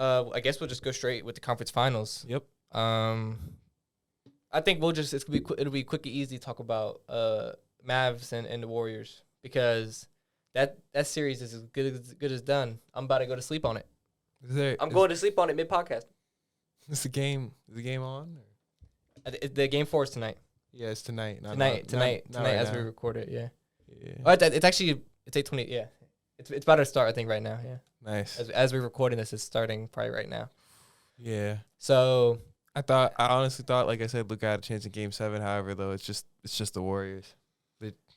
I guess we'll just go straight with the conference finals. Yep. I think it'll be quick and easy to talk about Mavs and the Warriors because that series is as good as done. I'm about to go to sleep on it. Going to sleep on it mid podcast. Is the game on? The game 4 is tonight. Yeah, it's tonight. Tonight, right as now. we record it. Yeah. Yeah. Oh, it's actually 8:20. Yeah, it's about to start. I think right now. Yeah. Nice. As we're recording this, it's starting probably right now. Yeah. So I honestly thought, like I said, Luka had a chance in Game 7. However, though, it's just the Warriors.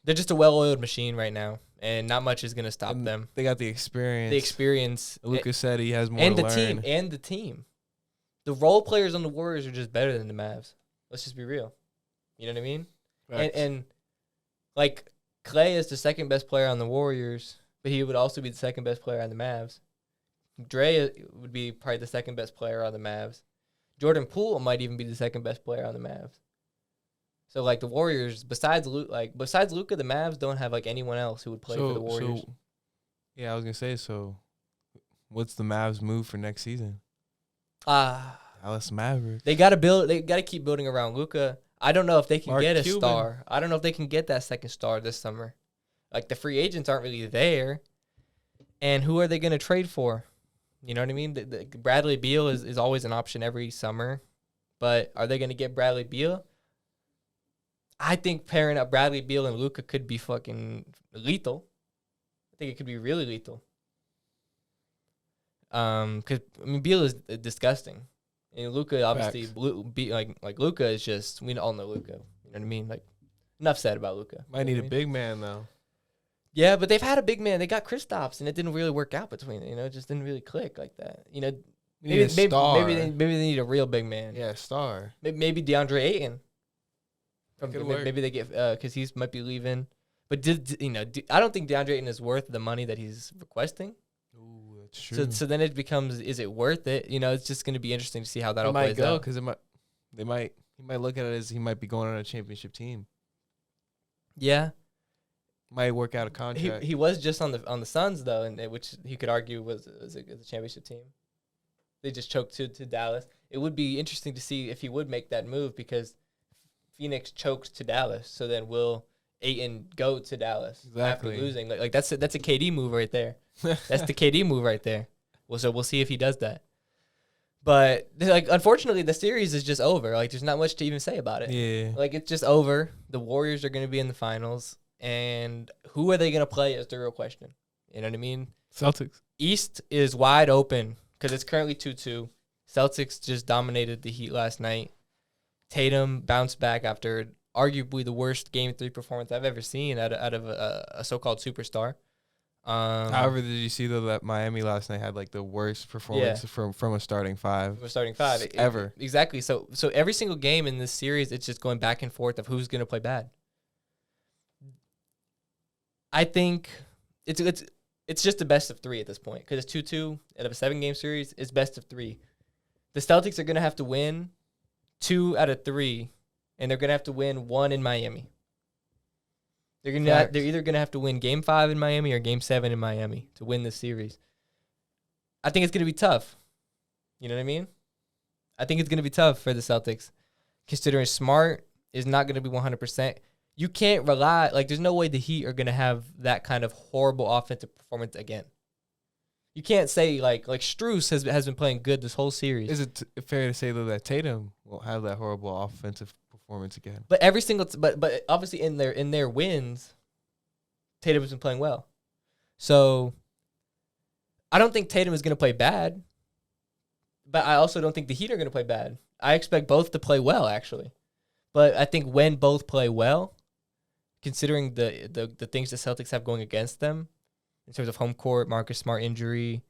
They're just a well-oiled machine right now, and not much is gonna stop them. They got the experience. Luka said he has more and to the learn. the team. The role players on the Warriors are just better than the Mavs. Let's just be real. You know what I mean? And like Klay is the second best player on the Warriors, but he would also be the second best player on the Mavs. Dre would be probably the second best player on the Mavs. Jordan Poole might even be the second best player on the Mavs. So like the Warriors, besides Luka, the Mavs don't have like anyone else who would play for the Warriors. Yeah, I was gonna say. So, what's the Mavs move for next season? Dallas Mavericks. They gotta keep building around Luka. I don't know if they can get a Cuban. star. I don't know if they can get that second star this summer. Like the free agents aren't really there, and who are they gonna trade for? You know what I mean? The Bradley Beal is always an option every summer, but are they gonna get Bradley Beal? I think pairing up Bradley Beal and Luka could be fucking lethal. I think it could be really lethal. Because I mean Beal is disgusting, and Luka obviously like Luka is just, we all know Luka. You know what I mean? Like enough said about Luka. Might need a big man though. Yeah, but they've had a big man. They got Kristaps, and it didn't really work out between them. You know, it just didn't really click like that. You know, maybe they need a real big man. Yeah, a star. Maybe DeAndre Ayton. Maybe they get because he might be leaving. But I don't think DeAndre Ayton is worth the money that he's requesting. Ooh, that's true. So then it becomes, is it worth it? You know, it's just going to be interesting to see how that all plays out. Because he might look at it as he might be going on a championship team. Yeah, might work out a contract. He was just on the Suns though, and which he could argue was a championship team. They just choked to Dallas. It would be interesting to see if he would make that move because Phoenix choked to Dallas. So then will Ayton go to Dallas after losing? Like that's a KD move right there. That's the KD move right there. Well, so we'll see if he does that. But like, unfortunately, the series is just over. Like, there's not much to even say about it. Yeah. Like, it's just over. The Warriors are going to be in the finals, and who are they going to play is the real question. You know what I mean? Celtics. East is wide open because it's currently 2-2. Celtics just dominated the Heat last night. Tatum bounced back after arguably the worst Game 3 performance I've ever seen out of a so-called superstar. However, did you see though that Miami last night had like the worst performance from a starting five? From a starting five ever. Exactly. So every single game in this series, it's just going back and forth of who's going to play bad. I think it's just the best of 3 at this point because it's 2-2 out of a 7-game series. It's best of 3. The Celtics are going to have to win 2 out of 3, and they're going to have to win 1 in Miami. They're either going to have to win Game 5 in Miami or Game 7 in Miami to win this series. I think it's going to be tough. You know what I mean? I think it's going to be tough for the Celtics, considering Smart is not going to be 100%. You can't rely, like, there's no way the Heat are going to have that kind of horrible offensive performance again. You can't say, like Strus has been playing good this whole series. Is it fair to say, though, that Tatum won't have that horrible offensive performance again? But but obviously in their wins, Tatum has been playing well. So I don't think Tatum is going to play bad, but I also don't think the Heat are going to play bad. I expect both to play well, actually. But I think when both play well, considering the things the Celtics have going against them, in terms of home court, Marcus Smart injury,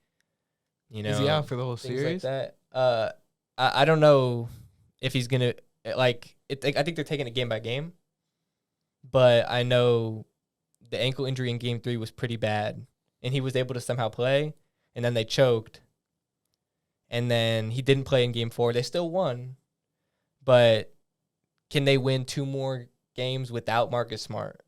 is he out for the whole series? Like that. I don't know if he's gonna I think they're taking it game by game, but I know the ankle injury in Game 3 was pretty bad, and he was able to somehow play, and then they choked, and then he didn't play in Game 4. They still won, but can they win 2 more games without Marcus Smart?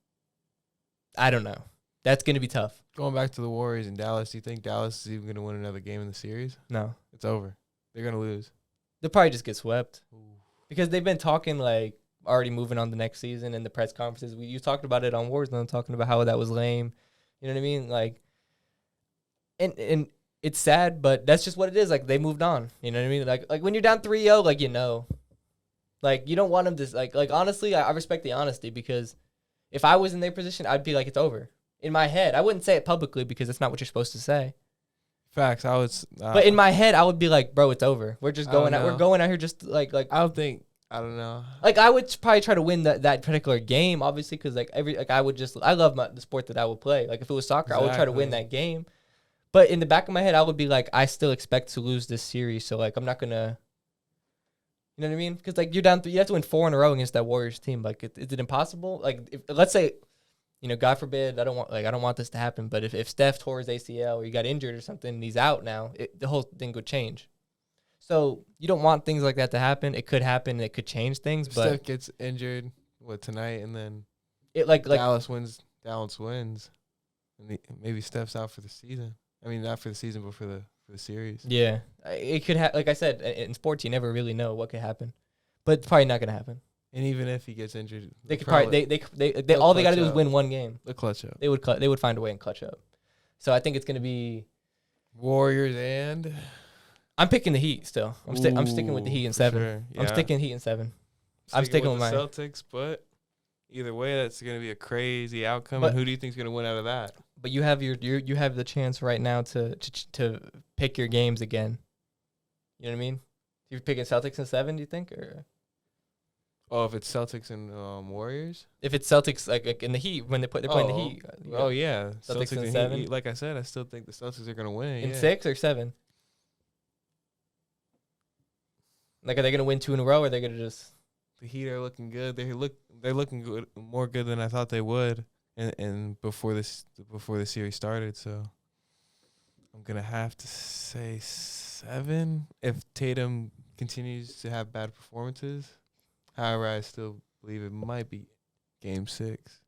I don't know. That's going to be tough. Going back to the Warriors in Dallas, do you think Dallas is even going to win another game in the series? No. It's over. They're gonna lose. They'll probably just get swept. Ooh. Because they've been talking like already moving on the next season in the press conferences. You talked about it on Warzone, talking about how that was lame. You know what I mean? Like, and it's sad, but that's just what it is. Like, they moved on. You know what I mean? Like when you're down 3-0, like, like you don't want them to like honestly, I respect the honesty, because if I was in their position, I'd be like, it's over. In my head, I wouldn't say it publicly because it's not what you're supposed to say. Facts. But in my head, I would be like, bro, it's over. We're just going out. We're going out here just like. I don't know. Like, I would probably try to win that particular game, obviously, because I love the sport that I would play. Like, if it was soccer, I would try to win that game. But in the back of my head, I would be like, I still expect to lose this series, so like I'm not gonna. You know what I mean? Because like you're down, you have to win 4 in a row against that Warriors team. Like, is it impossible? Like, let's say, God forbid, I don't want this to happen. But if Steph tore his ACL or he got injured or something and he's out now, the whole thing would change. So you don't want things like that to happen. It could happen. It could change things. But Steph gets injured tonight, and then Dallas wins. And maybe Steph's out for the season. I mean, not for the season, but for the series. Yeah, it could like I said, in sports, you never really know what could happen, but it's probably not gonna happen. And even if he gets injured, they could probably they all they gotta do is win one game. They'll clutch up. They would find a way and clutch up. So I think it's gonna be Warriors, and I'm picking the Heat still. I'm sticking with the Heat in 7. Sure. Yeah. I'm sticking Heat in 7. I'm sticking with the Celtics, but either way, that's going to be a crazy outcome. And who do you think is going to win out of that? But you have you have the chance right now to pick your games again. You know what I mean? You're picking Celtics in 7, do you think, or? Oh, if it's Celtics and Warriors. If it's Celtics like in the Heat when they're playing the Heat. Oh yeah, Celtics in 7. Heat, like I said, I still think the Celtics are going to win in 6 or 7. Like, are they going to win 2 in a row, or are they going to just? The Heat are looking good. They're looking good, more good than I thought they would, and before the series started. So I'm gonna have to say 7 if Tatum continues to have bad performances. However, I still believe it might be Game 6.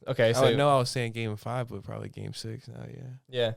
Okay, so I know I was saying Game 5, but probably Game 6 now. Yeah. Yeah.